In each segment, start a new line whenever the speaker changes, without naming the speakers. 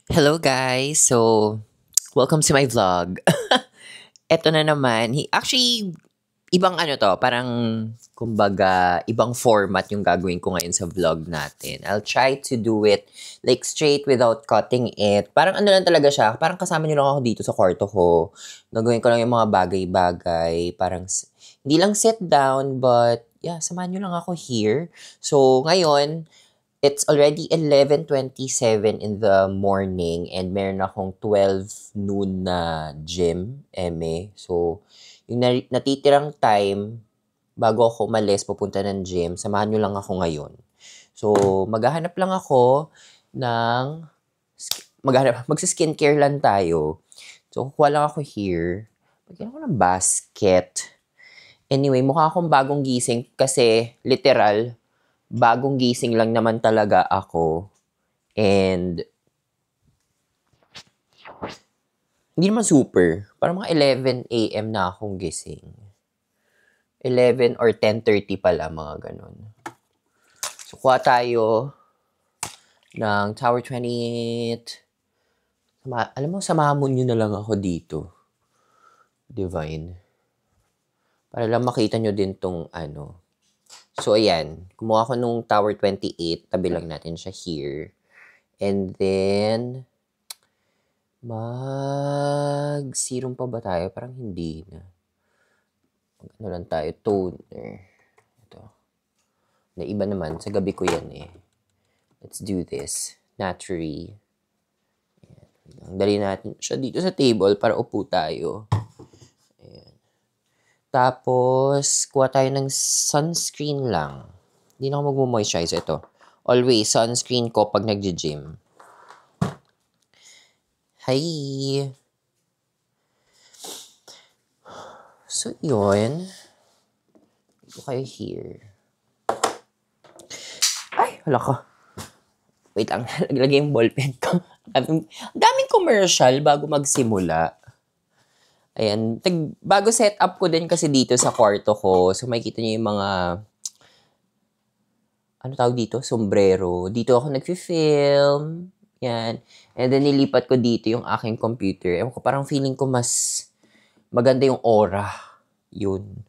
Hello guys! So, welcome to my vlog. Eto na naman. Actually, ibang ano to, parang kumbaga, ibang format yung gagawin ko ngayon sa vlog natin. I'll try to do it like straight without cutting it. Parang ano lang talaga siya, parang kasama niyo lang ako dito sa kwarto ko. Gagawin ko lang yung mga bagay-bagay. Parang, hindi lang sit down, but yeah, samahan niyo lang ako here. So, ngayon, it's already 11:27 in the morning and meron akong 12 noon na gym, So, yung natitirang time, bago ako umalis, pupunta ng gym, samahan nyo lang ako ngayon. So, maghahanap lang ako ng, magsa-skincare lang tayo. So, kukuha lang ako here. Magyan ako ng basket. Anyway, mukha akong bagong gising kasi literal, bagong gising lang naman talaga ako. And, hindi naman super. Parang mga 11 a.m. na akong gising. 11 or 10:30 pala, mga ganun. So, kuha tayo ng Tower 28. Alam mo, samahan mo nyo na lang ako dito. Divine. Para lang makita nyo din tong ano. So, ayan. Kumuha ko nung Tower 28. Tabi lang natin siya here. And then, mag-serum pa ba tayo? Parang hindi na. Ano lang tayo? Toner. Ito. Na iba naman. Sa gabi ko yan eh. Let's do this. Naturally. Ayan. Dali natin siya dito sa table para upo tayo. Ayan. Tapos, kuha tayo ng sunscreen lang. Hindi na ako mag-moisturize. Ito. Always, sunscreen ko pag nag-gym. Hi! So, yun. Ito kayo here. Ay, hala ko. Wait lang, naglagay yung ballpen ko. Ang daming commercial bago magsimula. Ayan, bago set up ko din kasi dito sa kwarto ko. So, makikita niyo yung mga, ano tawag dito? Sombrero. Dito ako nag-film. Yan. And then, nilipat ko dito yung aking computer. Ewan ko, parang feeling ko mas maganda yung aura. Yun.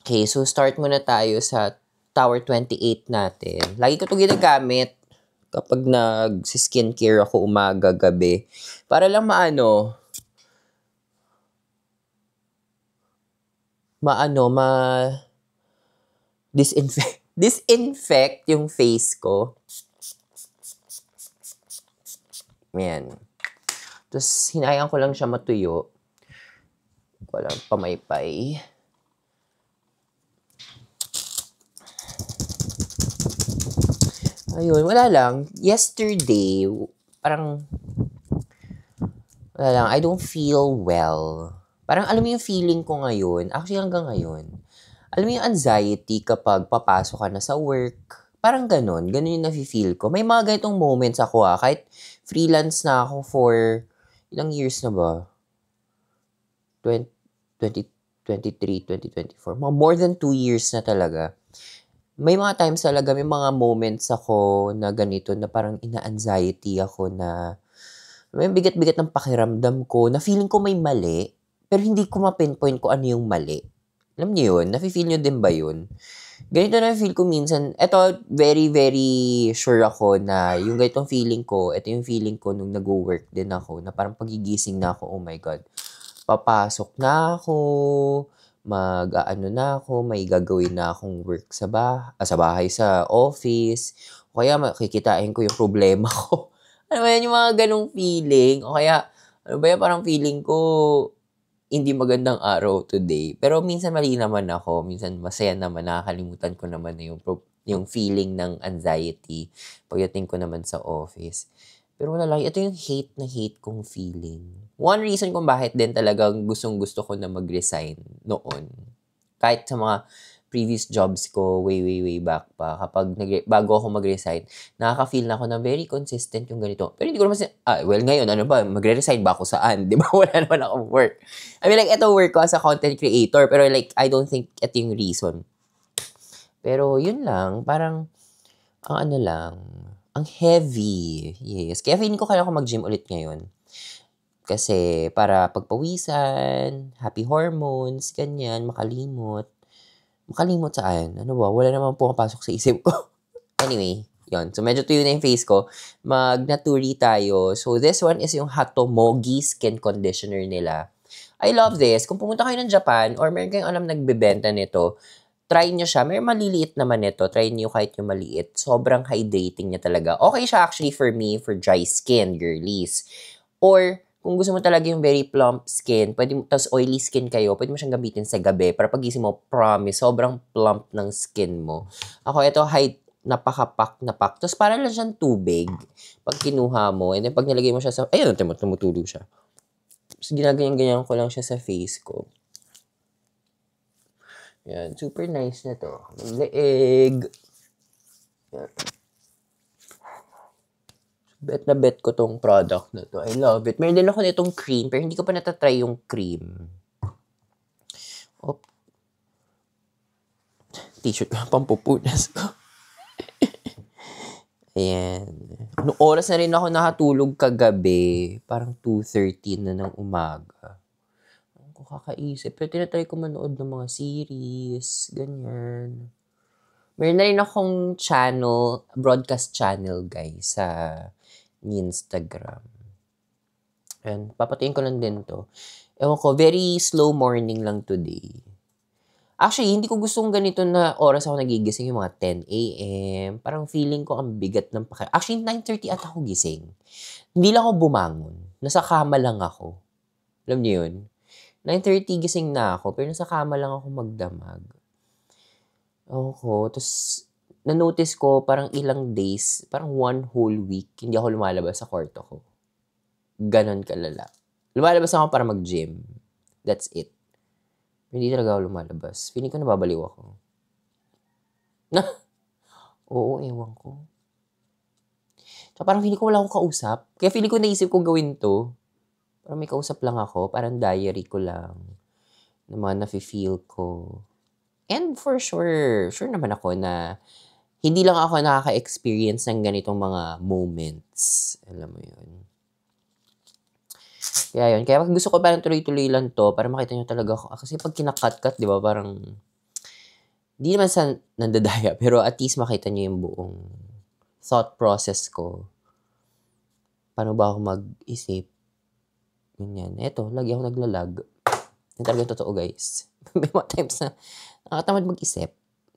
Okay, so start muna tayo sa Tower 28 natin. Lagi ko ito ginagamit kapag nag-skincare ako umaga, gabi. Para lang disinfect yung face ko. Ayan. Tapos, hinayang ko lang siya matuyo. Walang pamaypay. Ayun, wala lang. Yesterday, parang, wala lang, I don't feel well. Parang alam mo yung feeling ko ngayon, actually hanggang ngayon, alam mo yung anxiety kapag papasok ka na sa work, parang ganun yung nafe-feel ko. May mga ganitong moments ako kahit freelance na ako for, ilang years na ba? 2023, 2024, more than 2 years na talaga. May mga times talaga, may mga moments ako na ganito na parang ina-anxiety ako na may bigat-bigat ng pakiramdam ko na feeling ko may mali, pero hindi ko ma-pinpoint ko ano yung mali. Alam niyo yun? Nafe-feel niyo din ba yun? Ganito na feel ko minsan. Ito, very, very sure ako na yung ganitong feeling ko, ito yung feeling ko nung nag-work din ako, na parang pagigising na ako, oh my God, papasok na ako, mag-aano na ako, may gagawin na akong work sa bahay, sa office, o kaya makikitain ko yung problema ko. Ano ba yan, yung mga ganong feeling, o kaya, ano ba yan, parang feeling ko, hindi magandang araw today. Pero minsan mali naman ako, minsan masaya naman, nakakalimutan ko naman na yung feeling ng anxiety pagdating ko naman sa office. Pero wala lang, ito yung hate kong feeling. One reason kung bakit din talagang gustong-gusto ko na mag-resign noon. Kahit sa mga previous jobs ko, way back pa, bago ako mag-resign, nakaka-feel na ako na very consistent yung ganito. Pero hindi ko naman ngayon, ano ba, magre-resign ba ako saan? Di ba? Wala naman akong work. I mean, like, ito work ko as a content creator, pero like, I don't think ito yung reason. Pero yun lang, parang, ang ano lang, Ang heavy. Yes. Kaya feeling ko kailangan ko mag-gym ulit ngayon. Kasi para pagpawisan, happy hormones, ganyan, makalimot. Makalimot saan? Ano ba? Wala naman pumapasok sa isip ko. Anyway, yon. So, medyo tuyo na yung face ko. Mag-naturi tayo. So, this one is yung Hatomogi skin conditioner nila. I love this. Kung pumunta kayo ng Japan or meron kayong alam nagbebenta nito, try nyo siya. May maliliit naman nito. Try nyo kahit yung maliit. Sobrang hydrating niya talaga. Okay siya actually for me, for dry skin, girlies. Or, kung gusto mo talaga yung very plump skin, tapos oily skin kayo, pwede mo siyang gamitin sa gabi para pagising mo, promise, sobrang plump ng skin mo. Ako, ito, napaka-pack na pack. Tapos para lang siyang tubig pag kinuha mo. And then pag nilagay mo siya sa, ayun, tumutulo siya. Tapos ginaganyan-ganyan ko lang siya sa face ko. Yan, super nice na to. Leeg. Yan. Bet na bet ko tong product na to. I love it. Meron din ako nitong cream, pero hindi ko pa natatry yung cream. T-shirt ko, pampupunas ko. Ayan. Noong oras na rin ako nakatulog kagabi. Parang 2:30 na ng umaga. Ano ko kakaisip? Pero tinatry ko manood ng mga series. Ganyan. Meron na rin akong channel, broadcast channel, guys, sa Instagram. Ayan, papatayin ko lang din to. Ewan ko, very slow morning lang today. Actually, hindi ko gustong ganito na oras ako nagigising yung mga 10 a.m. Parang feeling ko ang bigat ng Actually, 9:30 at ako gising. Hindi lang ako bumangon. Nasa kama lang ako. Alam niyo yun? 9:30 gising na ako, pero nasa kama lang ako magdamag. Tapos na-notice ko parang ilang days, parang one whole week, hindi ako lumalabas sa kwarto ko. Ganon kalala. Lumalabas ako para mag-gym. That's it. Hindi talaga ako lumalabas. Feeling ko nababaliw ako. Oo, ewan ko. So, parang feeling ko wala akong kausap. Kaya feeling ko naisip ko gawin to. Parang may kausap lang ako. Parang diary ko lang. Na mga nafe-feel ko. And for sure naman ako na hindi lang ako nakaka-experience ng ganitong mga moments. Alam mo yun. Kaya yun. Kaya gusto ko parang tuloy-tuloy lang to para makita nyo talaga ako. Kasi pag kinakat-cut, di ba, parang di naman sa nandadaya, pero at least makita nyo yung buong thought process ko. Paano ba ako mag-isip? Ganyan. Eto, lagi ako naglalag. Yan talaga totoo, guys. May mga times na nakatamad mag-isip.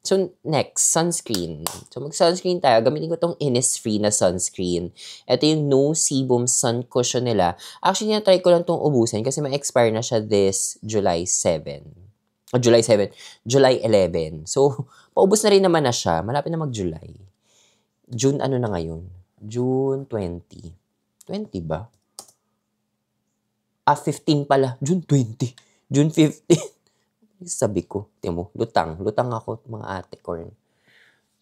So, next, sunscreen. So, mag-sunscreen tayo. Gamitin ko tong Innisfree na sunscreen. Ito yung No Sebum Sun Cushion nila. Actually, na-try ko lang tong ubusin kasi ma-expire na siya this July 7. July 11. So, paubos na rin naman na siya. Malapit na mag-July. June ano na ngayon? June 20. 20 ba? 15 pala. June 20. June 15. Sabi ko, tiyan mo, lutang ako, mga ate ko rin.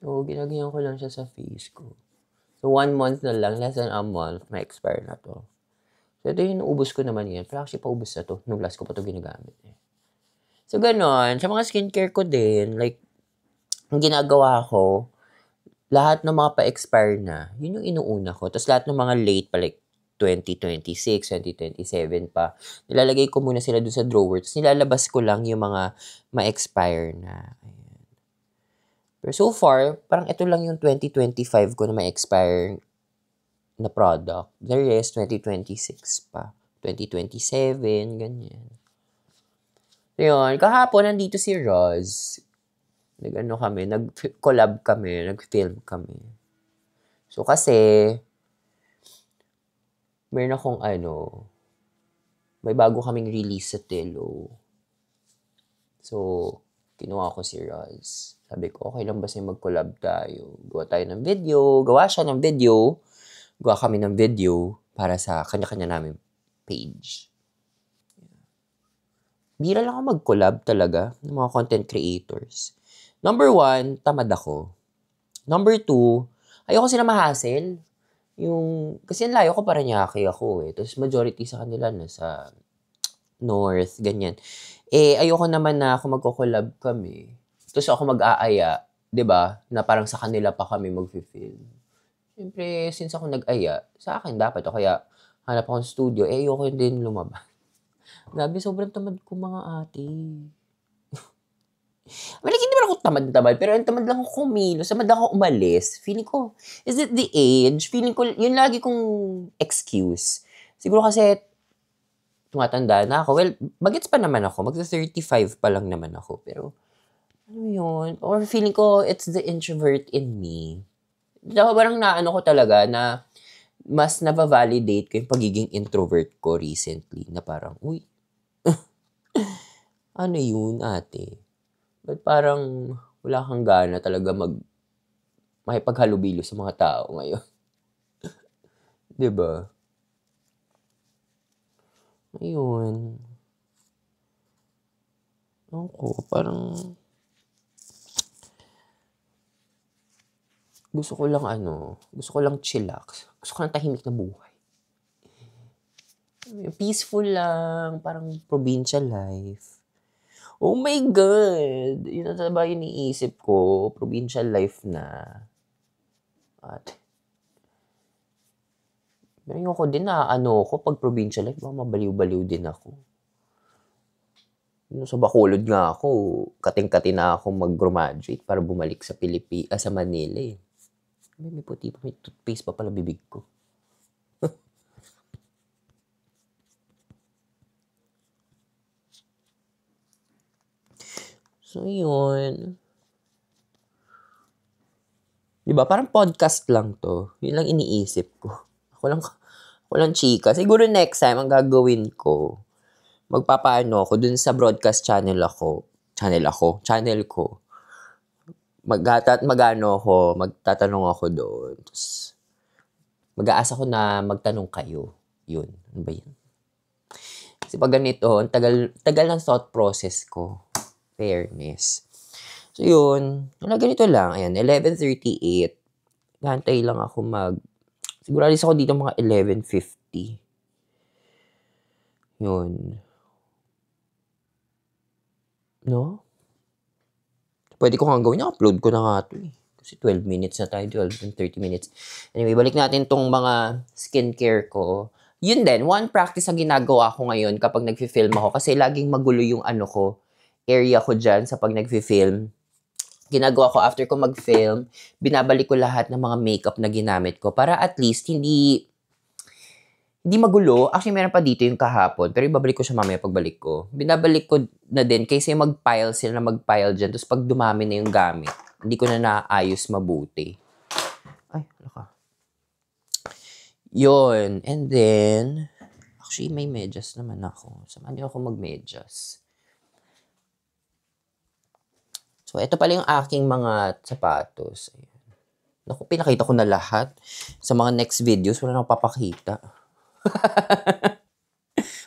So, ginagayan ko lang siya sa face ko. So, 1 month na lang, less than a month, may expire na to. So, ito yung naubos ko naman yan. Pero actually, paubos na to. Nung last ko pa to ginagamit. So, ganon. Sa mga skincare ko din, like, ang ginagawa ko, lahat ng mga pa-expire na, yun yung inuuna ko. Tapos lahat ng mga late pa, like, 2026, 2027 pa. Nilalagay ko muna sila doon sa drawer. Tapos nilalabas ko lang yung mga ma-expire na. Ayan. Pero so far, parang ito lang yung 2025 ko na ma-expire na product. The rest, 2026 pa. 2027, ganyan. So yun, kahapon nandito si Roz. Nag-collab kami, nag-film kami. So kasi, meron akong may bago kaming release sa Telo. So, kinuha ko si Roz. Sabi ko, okay lang ba sa'yo mag-collab tayo? Gawa tayo ng video. Gawa siya ng video. Gawa kami ng video para sa kanya-kanya namin page. Bira lang ako mag-collab talaga ng mga content creators. Number 1, tamad ako. Number 2, ayoko sila ma-hassle. Kasi ang layo ko Paranaque ako eh. Tapos majority sa kanila nasa north, ganyan. Ayoko naman na ako magko-collab kami. Tapos ako mag-aaya, 'di ba? Na parang sa kanila pa kami magfi-film. Siyempre, since ako nag-aya, sa akin dapat o kaya hanap ako ng studio, ayoko din lumabas. Grabe, sobrang tamad ko mga ate. Like, hindi naman ako tamad-tamad, pero ang tamad lang ako kumilos, tamad ako umalis. Feeling ko, is it the age? Feeling ko, yun lagi kong excuse. Siguro kasi, tumatanda na ako. Well, bagets pa naman ako. Magsa-35 pa lang naman ako. Pero, ano yun? Or feeling ko, it's the introvert in me. Diba, parang naano ko talaga na mas na-validate ko yung pagiging introvert ko recently. Na parang, uy, ano yun ate? Ba't parang wala kang gana talaga makipaghalubilo sa mga tao ngayon? 'Di ba? Ayun. Ewan ko, parang gusto ko lang chillax. Gusto ko lang tahimik na buhay. Peaceful lang, parang provincial life. Oh my God! Yun na ba yung iniisip ko? Provincial life na. At, pero ayoko din na ko pag provincial life, baka mabaliw-baliw din ako. Sa Bacolod nga ako, kating-kati na ako mag-graduate para bumalik sa sa Manila eh. May puti pa, may toothpaste pa pala bibig ko. So, yun. Diba? Parang podcast lang to. Yun lang iniisip ko. Ako lang chika. Siguro next time, ang gagawin ko, magpapaano ako dun sa broadcast channel ko. Magtatanong ako doon. Tapos, mag-aasa ko na magtanong kayo. Yun. Ano ba yun? Kasi pag ganito, ang tagal ng thought process ko. Fairness. So, yun. Ganito lang. Ayan, 11:38. Hantay lang ako siguro alis ako dito mga 11:50. Yun. No? Pwede ko kang gawin. Upload ko na nga ito eh. Kasi 12 minutes na tayo. 12 and 30 minutes. Anyway, balik natin tong mga skincare ko. Yun din, one practice na ginagawa ko ngayon kapag nag-film ako. Kasi laging magulo yung area ko dyan sa pag nag-film. Ginagawa ko after ko mag-film, binabalik ko lahat ng mga makeup na ginamit ko para at least hindi magulo. Actually, meron pa dito yung kahapon, pero ibabalik ko siya mamaya pagbalik ko. Binabalik ko na din kasi mag-pile dyan. Tapos pag dumami na yung gamit, hindi ko na naayos mabuti. Ay, laka. Yun. And then, actually, may medyas naman ako. Saan ako mag-medyas? So, ito pala yung aking mga sapatos. Ayan. Naku, pinakita ko na lahat. Sa mga next videos, wala nang papakita.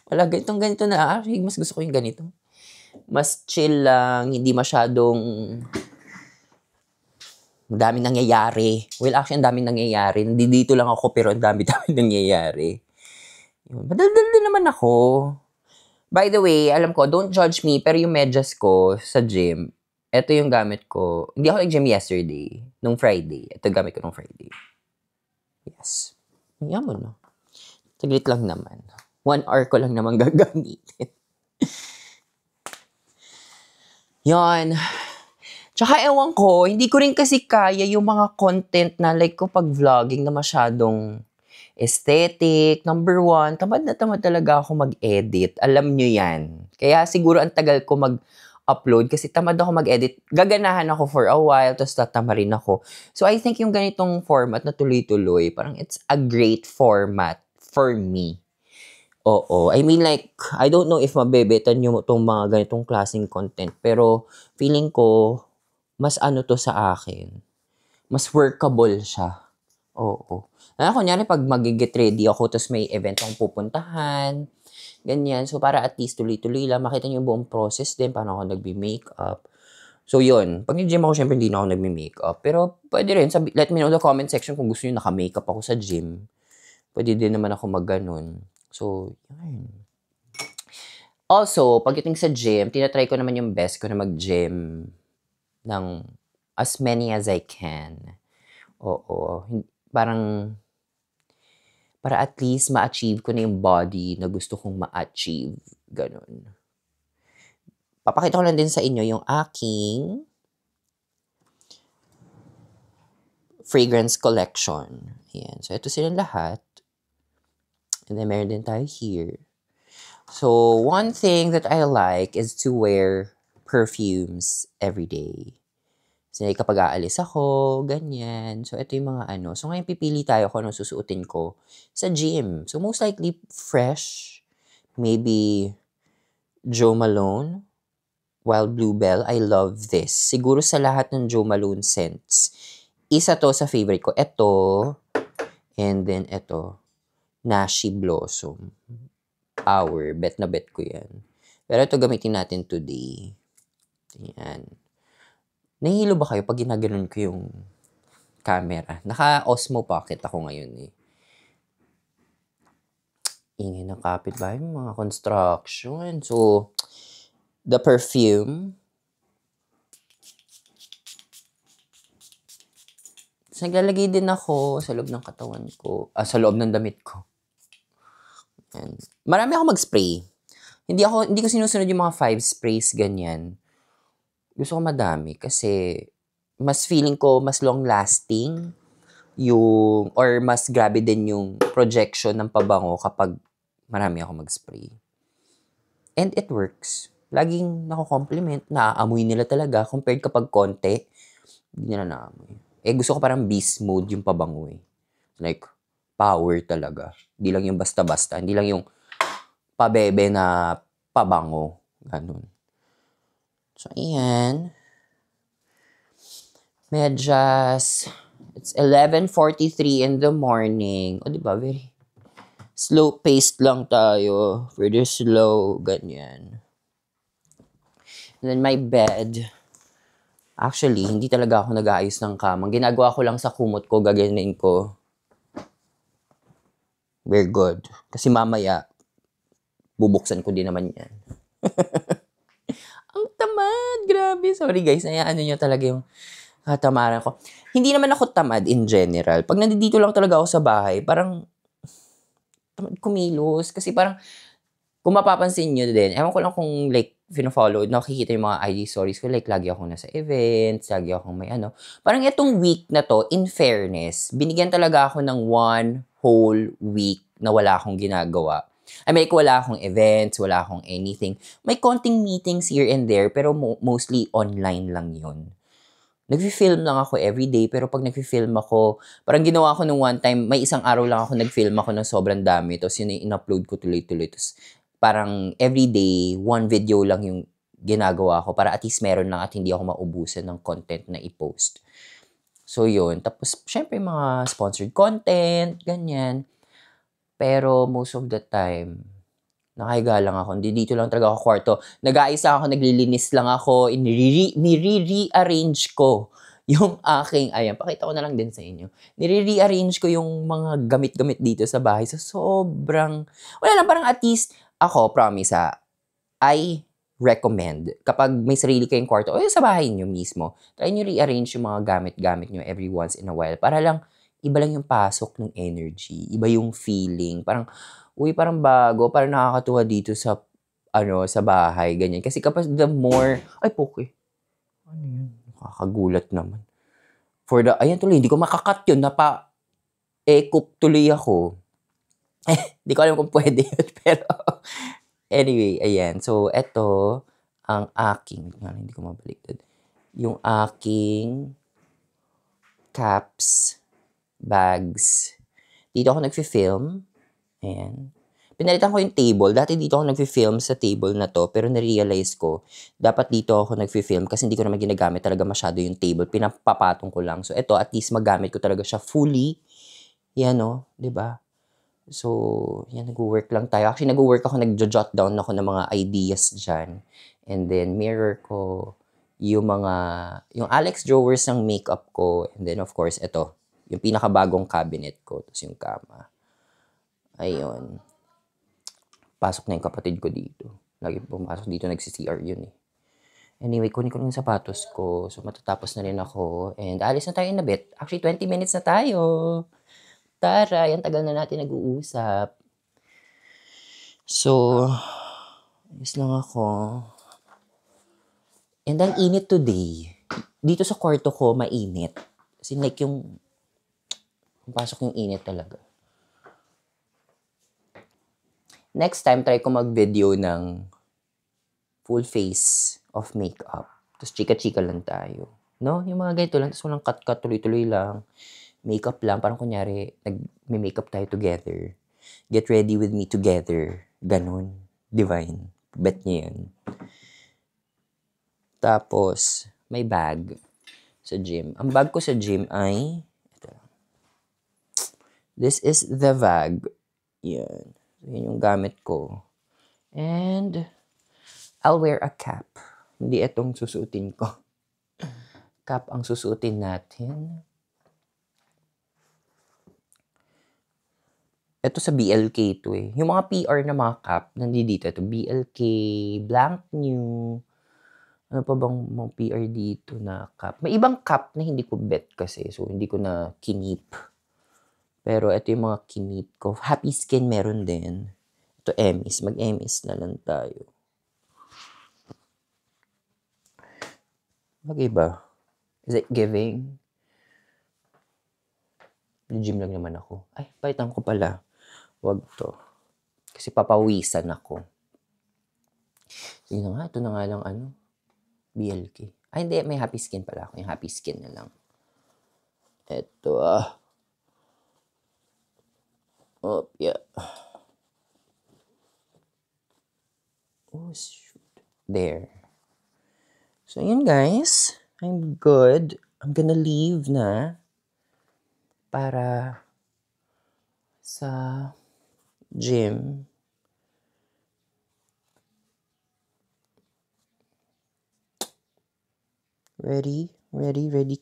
Wala, ganito na. Actually, mas gusto ko yung ganito. Mas chill lang, hindi masyadong daming nangyayari. Well, actually, ang daming nangyayari. Dito lang ako, pero ang dami-dami nangyayari. Madaldal din naman ako. By the way, alam ko, don't judge me, pero yung medyas ko sa gym, ito yung gamit ko. Hindi ako nag-gym yesterday, nung Friday. Ito gamit ko nung Friday. Yes. Yaman, no? Saglit lang naman. 1 hour ko lang naman gagamitin. Yon. Tsaka ewan ko, hindi ko rin kasi kaya yung mga content na like ko pag vlogging na masyadong aesthetic. Number 1, tamad na tamad talaga ako mag-edit. Alam nyo yan. Kaya siguro ang tagal ko mag-upload kasi tamad ako mag-edit. Gaganahan ako for a while, tapos tatama rin ako. So I think yung ganitong format na tuloy-tuloy, parang it's a great format for me. Oo. I mean like, I don't know if mabebetan nyo itong mga ganitong klaseng content, pero feeling ko, mas to sa akin. Mas workable siya. Oo. Kunyari pag mag-get ready ako, tapos may event akong pupuntahan, ganyan. So, para at least tuloy-tuloy lang, makita niyo yung buong process din, paano ako nagbi-makeup. So, yun. Pag nag-gym ako, syempre hindi na ako nagbi-makeup. Pero, pwede rin, let me know in the comment section kung gusto niyo naka-makeup ako sa gym. Pwede din naman ako mag-ganon. So, yun. Also, pagdating sa gym, tinatry ko naman yung best ko na mag-gym ng as many as I can. Oo. parang para at least ma-achieve ko na yung body na gusto kong ma-achieve. Ganun. Papakita ko lang din sa inyo yung aking fragrance collection. Ayan. So, ito silang lahat. And then, meron din tayo here. So, one thing that I like is to wear perfumes every day. So, kapag aalis ako, ganyan. So, ito yung mga ano. So, ngayon pipili tayo kung anong susuotin ko sa gym. So, most likely, fresh. Maybe Jo Malone. Wild Bluebell. I love this. Siguro sa lahat ng Jo Malone scents. Isa to sa favorite ko. Ito. And then, ito. Nashi Blossom. Power. Bet na bet ko yan. Pero ito gamitin natin today. Yan. Nahihilo ba kayo pag ginaganon ko yung camera? Naka-Osmo Pocket ako ngayon eh. Ingay ng kapitbahay, mga construction. So, the perfume. So, naglalagay din ako sa loob ng katawan ko. Sa loob ng damit ko. Yan. Marami ako mag-spray. Hindi ko sinusunod yung mga 5 sprays ganyan. Gusto ko madami kasi mas feeling ko mas long-lasting yung, or mas grabe din yung projection ng pabango kapag marami ako mag-spray. And it works. Laging nako-compliment, naaamoy nila talaga compared kapag konti, hindi nila naamoy. Gusto ko parang beast mode yung pabango eh. Like, power talaga. Hindi lang yung basta-basta. Hindi lang yung pabebe na pabango. Ganun. So, ayan. Medyas. It's 11:43 in the morning. O, diba? Very slow-paced lang tayo. Very slow. Ganyan. And then my bed. Actually, hindi talaga ako nag-aayos ng kama. Ginagawa ko lang sa kumot ko, gaganin ko. We're good. Kasi mamaya, bubuksan ko din naman yan. Ang tamad! Grabe. Sorry guys, ano nyo talaga yung katamaran ko. Hindi naman ako tamad in general. Pag nandito lang talaga ako sa bahay, parang tamad kumilos. Kasi parang, kung mapapansin nyo din, ewan ko lang kung like, fino-follow, nakikita yung mga IG stories ko, like, lagi akong nasa events, lagi akong may ano. Parang itong week na to, in fairness, binigyan talaga ako ng 1 whole week na wala akong ginagawa. I mean, wala akong events, wala akong anything. May konting meetings here and there, pero mostly online lang yun. Nag-film lang ako everyday, pero pag nag-film ako, parang ginawa ko nung one time, may isang araw lang ako nag-film ako ng sobrang dami, tapos yun yung in-upload ko tuloy-tuloy, tapos parang everyday, 1 video lang yung ginagawa ko para at least meron lang at hindi ako maubusan ng content na i-post. So, yun. Tapos, syempre, mga sponsored content, ganyan. Pero, most of the time, nakahiga lang ako. Hindi dito lang talaga ako kwarto. Nag-aayos ako, naglilinis lang ako, nire-rearrange ko yung aking, ayan, pakita ko na lang din sa inyo. Nire-rearrange ko yung mga gamit-gamit dito sa bahay. So, sobrang, wala lang, parang at least, ako, promise I recommend, kapag may sarili kayong kwarto, o sa bahay nyo mismo, try nyo rearrange yung mga gamit-gamit nyo every once in a while, para lang, iba lang yung pasok ng energy, iba yung feeling, parang, parang bago, parang nakakatuwa dito sa, sa bahay, ganyan. Kasi kapag the more, poke. Ano yun? Nakakagulat naman. Ayan tuloy, hindi ko makakat yun, cook tuloy ako. Hindi ko alam kung pwede yun, pero, anyway, ayan. So, eto, ang aking, hindi ko mabaliktad, yung aking caps, bags. Dito ako nagfi-film. Ayan. Pinalitan ko yung table. Dati dito ako nagfi-film sa table na to, pero na-realize ko, dapat dito ako nagfi-film kasi hindi ko naman ginagamit talaga masyado yung table. Pinapapatong ko lang. So, eto, at least magamit ko talaga siya fully. Yan, no? Diba? So, yan, nag-work lang tayo. Actually, nag-work ako, nag-jot down ako ng mga ideas dyan. And then, mirror ko yung Alex drawers ng makeup ko. And then, of course, ito, yung pinakabagong cabinet ko. Tapos yung kama. Ayun. Pasok na yung kapatid ko dito. Lagi pumasok dito, nagsi-CR yun eh. Anyway, kunin ko lang yung sapatos ko. So, matatapos na rin ako. And alis na tayo in a bit. Actually, 20 minutes na tayo. Tara, yan tagal na natin nag-uusap. So, ayos lang ako. And ang init today. Dito sa kwarto ko, mainit. Kasi like yung pasok yung init talaga. Next time, try ko mag-video ng full face of makeup. Tapos chika-chika lang tayo. No? Yung mga ganito lang. Tapos walang cut-cut, tuloy-tuloy lang. Makeup lang. Parang kunyari, nag-makeup tayo together. Get ready with me together. Ganon. Divine. Bet niya yan. Tapos, may bag sa gym. Ang bag ko sa gym ay, ito. This is the bag. Yan. Yan yung gamit ko. And, I'll wear a cap. Hindi itong susuotin ko. Cap ang susuotin natin. Ito sa BLK to eh. Yung mga PR na mga cap, nandito ito. BLK, Blank New. Ano pa bang mga PR dito na cap? May ibang cap na hindi ko bet kasi. So, hindi ko na kinip. Pero ito yung mga kinip ko. Happy Skin meron din. Ito Emis. Mag-Emis na lang tayo. Bagay ba? Is it giving? Gym lang naman ako. Ay, palitan ko pala. Wag to. Kasi papawisan ako. Sige na nga, ito na nga lang BLK. Ay, hindi. May Happy Skin pala ako. Yung Happy Skin na lang. Ito Oh, yeah. Oh, shoot. There. So, yun guys. I'm good. I'm gonna leave na. Para sa gym. Ready?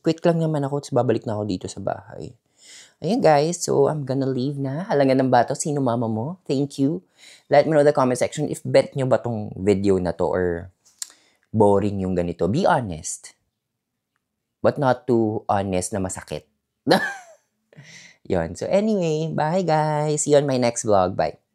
Quick lang naman ako, tapos babalik na ako dito sa bahay. Ayan guys, so I'm gonna leave na. Halangan ng bato, sino mama mo? Thank you. Let me know in the comment section if bet nyo ba tong video na to or boring yung ganito. Be honest. But not too honest na masakit. Yun. So anyway, bye guys. See you on my next vlog. Bye.